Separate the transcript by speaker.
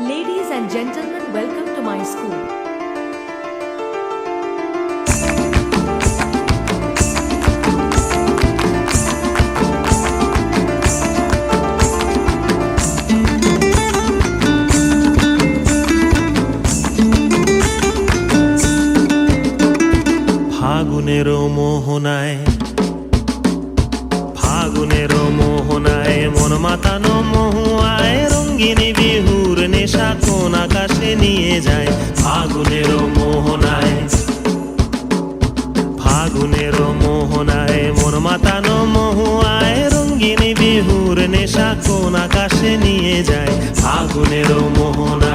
Speaker 1: Ladies and gentlemen, welcome to my school.
Speaker 2: ফাগুনের মোহনায় মন মাতানো মহুয়ায় রঙ্গিনী বিহুর নেশা কোন আকাশে নিয়ে যায়। ফাগুনের মোহনায় মন মাতানো মহুয়ায় রঙ্গিনী বিহুর নেশা কোন আকাশে নিয়ে যায়। ফাগুনের মোহনায়